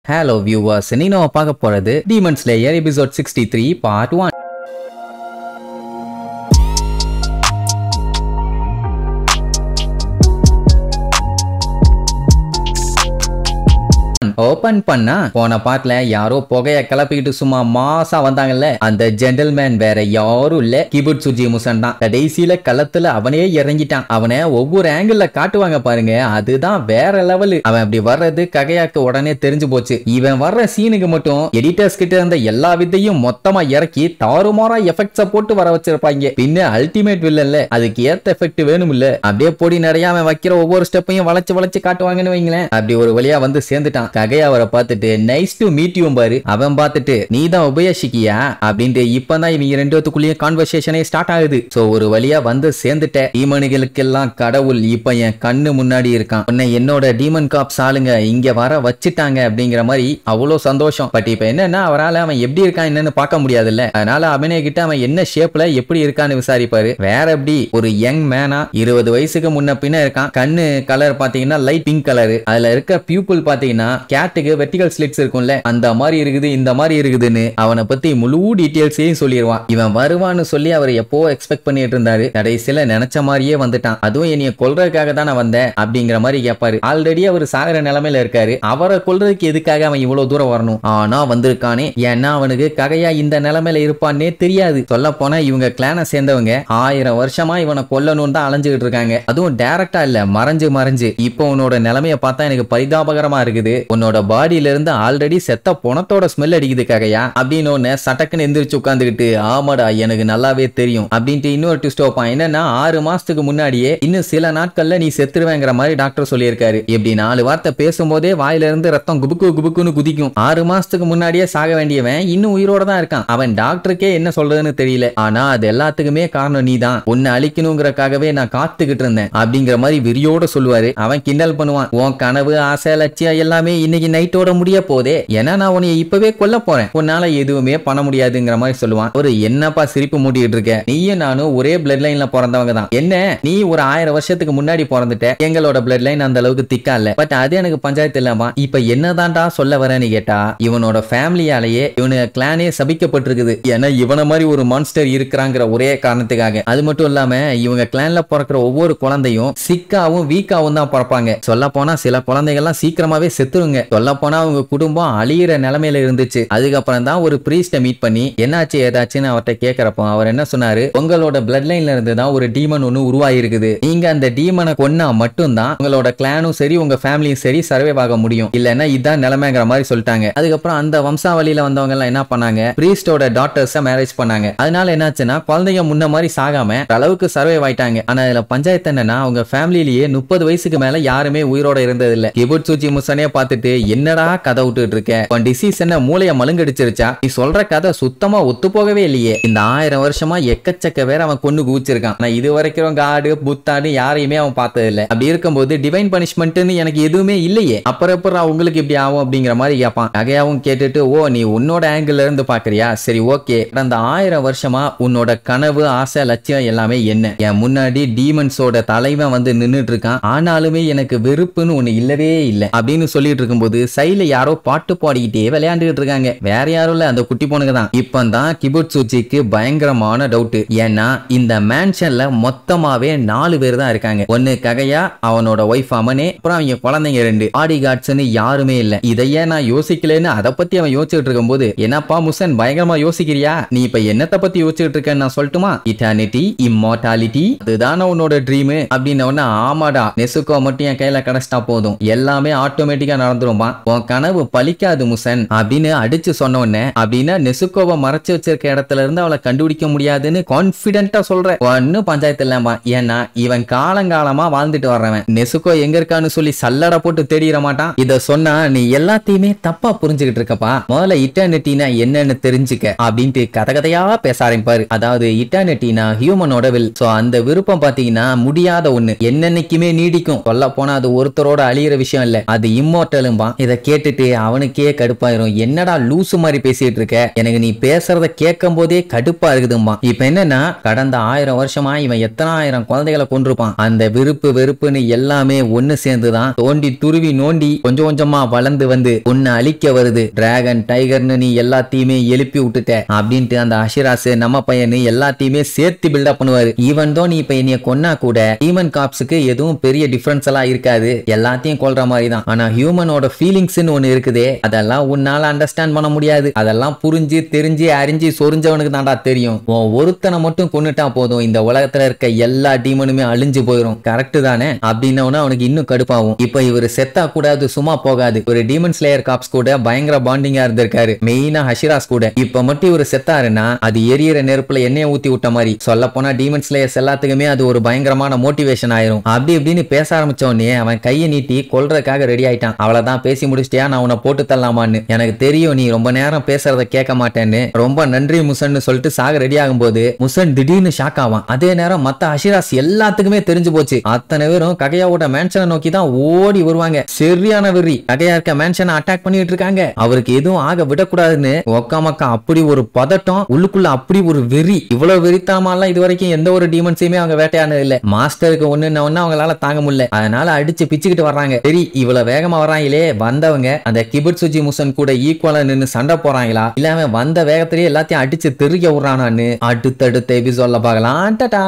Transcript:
Hello viewers, நீ நம்ம பார்க்க போறது Demon Slayer episode 63 part 1. Open பண்ணா போன பாட்டுல யாரோ புகைய கிளப்பிக்கிட்டு சும்மா மாசா வந்தாங்கல்ல, அந்த ஜென்டில்மேன் வேற யாரும் இல்ல, கிபுட்சுஜி முசன் தான். கடைசியில களத்துல அவனே இறங்கிட்டான். அவனை ஒவ்வொரு ஆங்கிள் காட்டுவாங்க பாருங்க, அதுதான் வேற லெவலு. அவன் அப்படி வர்றது ககையாக்கு உடனே தெரிஞ்சு போச்சு. இவன் வர்ற சீனுக்கு மட்டும் எடிட்டர்ஸ் கிட்ட இருந்த எல்லா வித்தையும் மொத்தமா இறக்கி தாறுமாறா எஃபெக்ட்ஸ போட்டு வர வச்சிருப்பாங்க. பின்ன அல்டிமேட் வில்லன்ல அதுக்கு ஏத்த எஃபெக்ட் வேணும் இல்ல, அப்படியே பொடி நிறைய அவன் வைக்கிற ஒவ்வொரு ஸ்டெப்பையும் வளைச்சு வளைச்சு காட்டுவாங்கன்னு வைங்களேன். அப்படி ஒரு வழியா வந்து சேர்ந்துட்டான். ககையா அவரை பார்த்துட்டு நைஸ் டு மீட் யூ பாரு. அவன் பார்த்துட்டு நீ தான் உபயசிக்கியா அப்படின்ட்டு இப்பதான் இவங்க ரெண்டு பேத்துக்குள்ளேயும் கான்வர்சேஷனே ஸ்டார்ட் ஆகுது. சோ ஒரு வழியா வந்து சேர்ந்துட்ட. டீமனுகளுக்கெல்லாம் கடவுள் இப்ப என் கண்ணு முன்னாடி இருக்கான். உன்னை என்னோட டீமன் காப்ஸ் ஆளுங்க இங்க வர வச்சுட்டாங்க அப்படிங்கிற மாதிரி அவ்வளவு சந்தோஷம். பட் இப்ப என்னன்னா அவரால் அவன் எப்படி இருக்கான் என்னன்னு பார்க்க முடியாதுல்ல, அதனால அவனே கிட்ட அவன் என்ன ஷேப்ல எப்படி இருக்கான்னு விசாரிப்பாரு. வேற எப்படி ஒரு யங் மேனா 20 வயசுக்கு முன்ன பின்ன இருக்கான். கண்ணு கலர் பாத்தீங்கன்னா லைட் பிங்க் கலர். அதுல இருக்க பியூப்பிள் பாத்தீங்கன்னா கேட்டுக்கு வெர்டிகல் ஸ்லிட்ஸ் இருக்கும்ல, அந்த மாதிரி இருக்குது இந்த மாதிரி இருக்குதுன்னு அவனை பத்தி முழு டீடைல்ஸையும் சொல்லிடுவான். இவன் வருவான்னு சொல்லி அவர் எப்போ எக்ஸ்பெக்ட் பண்ணிட்டு இருந்தாரு. கடைசியில நினைச்ச மாதிரியே வந்துட்டான். அதுவும் என்னைய கொல்றதுக்காக தான் நான் வந்தேன் அப்படிங்கிற மாதிரி கேட்பாரு. ஆல்ரெடி அவர் சாகிற நிலைமையில இருக்காரு, அவரை கொல்றதுக்கு எதுக்காக அவன் இவ்வளவு தூரம் வரணும்? ஆனா வந்திருக்கானே, ஏன்னா அவனுக்கு ககையா இந்த நிலைமையில இருப்பான்னே தெரியாது. சொல்ல போனா இவங்க கிளானை சேர்ந்தவங்க 1000 வருஷமா இவனை கொல்லணும்னு தான் அலைஞ்சுக்கிட்டு இருக்காங்க. அதுவும் டைரக்டா இல்ல, மறைஞ்சு மறைஞ்சு. இப்போ உன்னோட நிலைமைய பார்த்தா எனக்கு பரிதாபகரமா இருக்குது. உன்னோட பாடியில இருந்து ஆல்ரெடி செத்த பொணத்தோட ஸ்மெல் அடிக்குது ககையா அப்படின்னு ஒன்னு சட்டக்குன்னு எந்திரிச்சு உட்காந்துக்கிட்டு, ஆமாடா எனக்கு நல்லாவே தெரியும் அப்படின்ட்டு இன்னொரு ட்விஸ்ட் வைப்பான். என்னன்னா 6 மாசத்துக்கு முன்னாடியே இன்னும் சில நாட்கள்ல நீ செத்துருவேங்கிற மாதிரி டாக்டர் சொல்லியிருக்காரு. இப்படி 4 வார்த்தை பேசும்போதே வாயில இருந்து ரத்தம் குபுக்கு குபுக்குன்னு குதிக்கும். 6 மாசத்துக்கு முன்னாடியே சாக வேண்டியவன் இன்னும் உயிரோட தான் இருக்கான். அவன் டாக்டருக்கே என்ன சொல்றதுன்னு தெரியல. ஆனா அது எல்லாத்துக்குமே காரணம் நீ தான். உன்னை அழிக்கணுங்கிறக்காகவே நான் காத்துக்கிட்டு இருந்தேன் அப்படிங்கிற மாதிரி விரியோட சொல்லுவாரு. அவன் கிண்டல் பண்ணுவான். உன் கனவு ஆசை லட்சியம் எல்லாமே இன்னைக்கு நைட்டோட முடிய போதே, ஏன்னா நான் உன்னை இப்பவே கொல்ல போறேன், உன்னால எதுவுமே பண்ண முடியாதுங்கிற மாதிரி சொல்லுவான். ஒரு என்னப்பா சிரிப்பு மூட்டிட்டு இருக்க, நீயும் நானும் ஒரே பிளட் லைன்ல பிறந்தவங்க தான். என்ன நீ ஒரு 1000 வருஷத்துக்கு முன்னாடி பிறந்துட்ட, எங்களோட பிளட் லைன் அந்த அளவுக்கு திக்கா இல்ல. பட் அது எனக்கு பஞ்சாயத்து இல்லாமா. இப்ப என்னதான்டா சொல்ல வரேன்னு கேட்டா, இவனோட ஃபேமிலியாலேயே இவனு கிளானே சபிக்கப்பட்டிருக்குது. ஏன்னா இவன மாதிரி ஒரு மான்ஸ்டர் இருக்கிறாங்கிற ஒரே காரணத்துக்காக. அது மட்டும் இல்லாம இவங்க கிளான்ல பிறக்கிற ஒவ்வொரு குழந்தையும் சிக்காவும் வீக்காவும் தான் பிறப்பாங்க. சொல்ல போனா சில குழந்தைகள்லாம் சீக்கிரமாவே செத்துருங்க. சொல்ல போனா அவங்க குடும்பம் அழியிற நிலைமையில இருந்துச்சு. அதுக்கப்புறம் தான் ஒரு பிரீஸ்ட மீட் பண்ணி என்னாச்சு ஏதாச்சுன்னு அவர்கிட்ட கேட்கறப்போ அவர் என்ன சொன்னாரு, உங்களோட பிளட் லைன்ல இருந்து தான் ஒரு டீமன் ஒன்னு உருவாகி இருக்குது. நீங்க அந்த டீமனை கொன்னா மட்டும்தான் உங்களோட கிளானும் சரி உங்க ஃபேமிலியும் சரி சர்வைவ் ஆக முடியும், இல்லன்னா இதான் நிலைமைங்கிற மாதிரி சொல்லிட்டாங்க. அதுக்கப்புறம் அந்த வம்சாவளியில வந்தவங்க எல்லாம் என்ன பண்ணாங்க, பிரீஸ்டோட டாட்டர்ஸ மேரேஜ் பண்ணாங்க. அதனால என்னாச்சுன்னா குழந்தைங்க முன்ன மாதிரி சாகாம அளவுக்கு சர்வைவ் ஆயிட்டாங்க. ஆனா இதுல பஞ்சாயத்து என்னன்னா அவங்க ஃபேமிலியிலேயே 30 வயசுக்கு மேல யாருமே உயிரோட இருந்தது இல்ல. கிபுட்சுஜி முசனே பார்த்துட்டு என்னடா கதை விட்டுட்டு இருக்க, உன் டிசீஸ் என்ன மூளைய மழுங்கடிச்சிருச்சா, நீ சொல்ற கதை சுத்தமா ஒத்து போகவே இல்லையே. இந்த 1000 வருஷமா எக்கச்சக்க வேற அவன் கொண்டு குவிச்சிருக்கான். நான் இது வரைக்கும் காடு புத்தாடு யாரையுமே அவன் பார்த்தது இல்ல. அப்படி இருக்கும்போது டிவைன் பனிஷ்மெண்ட்னு எனக்கு எதுவுமே இல்லையே, அப்புறம் உங்களுக்கு இப்படி ஆகும் அப்படிங்கிற மாதிரி கேட்பான். ககையாவும் கேட்டுட்டு, ஓ நீ உன்னோட ஆங்கிள் இருந்து பாக்குறியா, சரி ஓகே, அந்த 1000 வருஷமா உன்னோட கனவு ஆசை லட்சியம் எல்லாமே என்ன? என் முன்னாடி டீமன்ஸோட தலைவன் வந்து நின்னுட்டு இருக்கான், ஆனாலுமே எனக்கு வெறுப்புன்னு ஒண்ணு இல்லவே இல்ல அப்படின்னு சொல்லிட்டு இருக்கும்போது சைல யாரோ பாட்டு பாடிக்கிட்டே விளையாண்டுட்டு இருக்காங்க. வேற யாரும் இல்ல, அந்த குட்டி பொண்ணுங்க தான். இப்பதான் கிபுட்சுஜிக்கு பயங்கரமான டவுட். ஏன்னா இந்த மேன்ஷன்ல மொத்தமாவே 4 பேர் தான் இருக்காங்க. ஒன்னு ககையா, அவனோட ஒய்ஃப் அமனே, அப்புறம் அவங்க குழந்தைங்க 2 பாடி கார்ட்ஸ்னு யாருமே இல்ல. இதையே நான் யோசிக்கலன்னு அதை பத்தி அவன் யோசிச்சுட்டு இருக்கும்போது, என்னப்பா முசன் பயங்கரமா யோசிக்கிறியா, நீ இப்ப என்னத்தை பத்தி யோசிச்சுட்டு இருக்கேன்னு நான் சொல்லட்டுமா? இட்டர்னிட்டி, இம்மார்டாலிட்டி, அதுதான உன்னோட ட்ரீம் அப்படின்னு. ஆமாடா, நெசுகோ மட்டும் என் கையில கிடைச்சிட்டா போதும், எல்லாமே ஆட்டோமேட்டிக்கா நடந்துருமா. உன் கனவு பலிக்காது முசன் அப்படின்னு அடிச்சு சொன்ன உடனே, அப்படின்னா நெசுகோவை மறைச்சு வச்சிருக்க இடத்துல இருந்து அவளை கண்டுபிடிக்க முடியாதுன்னு கான்பிடென்ட்டா சொல்ற. ஒன்னும் பஞ்சாயத்து இல்லாமா, ஏன்னா இவன் காலங்காலமா வாழ்ந்துட்டு வர்றவன். நெசுகோ எங்க இருக்கான்னு சொல்லி சல்லட போட்டு தேடிட மாட்டான். இத சொன்னா நீ எல்லாத்தையுமே தப்பா புரிஞ்சுக்கிட்டு இருக்கப்பா, முதல்ல இட்டர்னிட்டினா என்னன்னு தெரிஞ்சுக்க அப்படின்ட்டு கதை கதையா பேச ஆரம்பிப்பாரு. அதாவது இட்டர்னிட்டினா ஹியூமனோட வில். சோ அந்த விருப்பம் பாத்தீங்கன்னா முடியாத ஒண்ணு, என்னன்னைக்குமே நீடிக்கும். சொல்ல போனா அது ஒருத்தரோட அழியிற விஷயம் இல்ல, அது இம்மோர்டலும் இருக்கும்பா. இத கேட்டுட்டு அவனுக்கே கடுப்பாயிரும். என்னடா லூசு மாதிரி பேசிட்டு இருக்க, எனக்கு நீ பேசுறத கேட்கும் போதே கடுப்பா இருக்குதும்பா. இப்ப என்னன்னா கடந்த 1000 வருஷமா இவன் எத்தனை ஆயிரம் குழந்தைகளை கொண்டிருப்பான். அந்த விருப்பு வெறுப்புன்னு எல்லாமே ஒண்ணு சேர்ந்துதான் தோண்டி துருவி நோண்டி கொஞ்சம் கொஞ்சமா வளர்ந்து வந்து உன்னை அழிக்க வருது. டிராகன் டைகர்னு நீ எல்லாத்தையுமே எழுப்பி விட்டுட்ட அப்படின்ட்டு அந்த அஷிராஸ் நம்ம பையனு எல்லாத்தையுமே சேர்த்து பில்டப் பண்ணுவாரு. ஈவன் தோ நீ இப்ப என்னைய கொன்னா கூட ஹியூமன் காப்ஸுக்கு எதுவும் பெரிய டிஃபரன்ஸ் எல்லாம் இருக்காது, எல்லாத்தையும் கொல்ற மாதிரி தான். ஆனா ஹியூமனோட ஃபீலிங்ஸ்னு ஒண்ணு இருக்குதே, அதெல்லாம் உன்னால அண்டர்ஸ்டாண்ட் பண்ண முடியாது. அதெல்லாம் புரிஞ்சு தெரிஞ்சு அறிஞ்சு சொரிஞ்சவனுக்கு தான்டா தெரியும். ஒருத்தனை மட்டும் கொன்னுட்டா போதும், இந்த உலகத்துல இருக்க எல்லா டீமனுமே அழிஞ்சு போயிடும். கரெக்ட் தானே அப்படின்னு அவனுக்கு இன்னும் கடுப்பாகும். இப்ப இவர் செத்தா கூட அது சும்மா போகாது. ஒரு டீமன் ஸ்லேயர் காப்ஸ் கூட பயங்கர பாண்டிங்கா இருந்திருக்காரு, மெயினா ஹஷிராஸ் கூட. இப்ப மட்டும் இவர் செத்தாருன்னா அது எரியற நெருப்புல எண்ணெயை ஊத்தி விட்ட மாதிரி. சொல்ல போனா டீமன் ஸ்லேயர்ஸ் எல்லாத்துக்குமே அது ஒரு பயங்கரமான மோட்டிவேஷன் ஆயிரும். அப்படி இப்படின்னு பேச ஆரம்பிச்ச உடனே அவன் கையை நீட்டி கொல்றதுக்காக ரெடி ஆயிட்டான். அவ்வளவுதான், பேசி முடிச்சிட்டியா, நான் உன்னை போட்டு தரலாமான்னு. எனக்கு தெரியும் நீ ரொம்ப நேரம் பேசுறத கேட்க மாட்டேன்னு, ரொம்ப நன்றி முசன்னு சொல்லிட்டு சாக ரெடி ஆகும்போது முசன் திடீர்னு ஷாக் ஆவான். அதே நேரம் மத்த அஷிராஸ் எல்லாத்துக்குமே தெரிஞ்சு போச்சு. அத்தனை பேரும் ககையாவோட மேன்ஷனை நோக்கி தான் ஓடி வருவாங்க. சரியான வெறி, ககையா இருக்க மேன்ஷனை அட்டாக் பண்ணிட்டு இருக்காங்க. அவருக்கு எதுவும் ஆக விடக்கூடாதுன்னு ஒக்காமக்கா அப்படி ஒரு பதட்டம், உள்ளுக்குள்ள அப்படி ஒரு வெறி. இவ்வளவு வெறித்தனமாலாம் இது வரைக்கும் எந்த ஒரு டீமன்ஸையுமே அவங்க வேட்டையானது இல்ல. மாஸ்டருக்கு ஒண்ணு அவங்களால தாங்க முடியல, அதனால அடிச்சு பிச்சுக்கிட்டு வர்றாங்க. சரி, இவ்வளவு வேகமா வர்றாங்களே, வந்தவங்க அந்த கிபுட்சுஜி முசன் கூட ஈக்குவலா நின்னு சண்டை போறாங்களா, இல்ல அவன் வந்த வேகத்திலேயே எல்லாத்தையும் அடிச்சு தெரிய விடுறானான்னு அடுத்தடுத்த எபிசோட்ல பார்க்கலாம். டாடா.